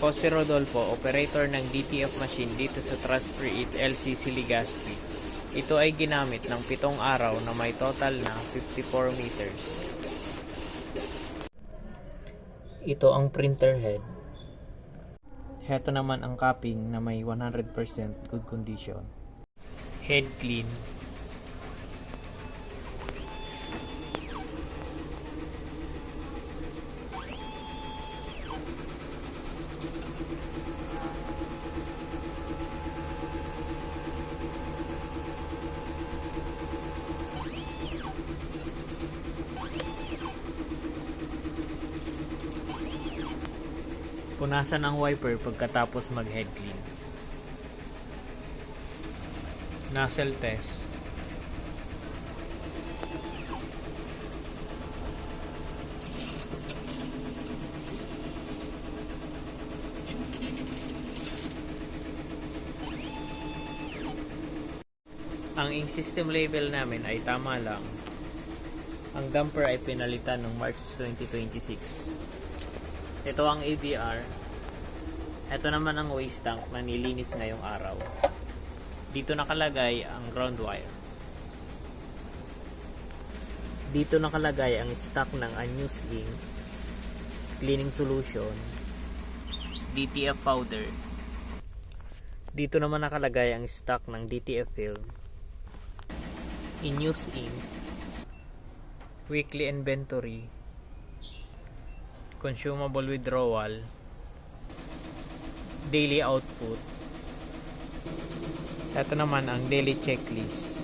Ako si Rodolfo, operator ng DTF machine dito sa Trust 38 LCC Legazpi. Ito ay ginamit ng 7 araw na may total na 54 meters. Ito ang printer head. Heto naman ang capping na may 100% good condition. Head clean. Punasan ang wiper pagkatapos mag-head clean. Nozzle test. Ang ink system label namin ay tama lang. Ang damper ay pinalitan noong March 2026. Ito ang ABR. Ito naman ang waste tank na nilinis ngayong araw. Dito nakalagay ang ground wire. Dito nakalagay ang stock ng unused ink, cleaning solution, DTF powder. Dito naman nakalagay ang stock ng DTF film, in-use ink, weekly inventory, consumable withdrawal, daily output. Ito naman ang daily checklist.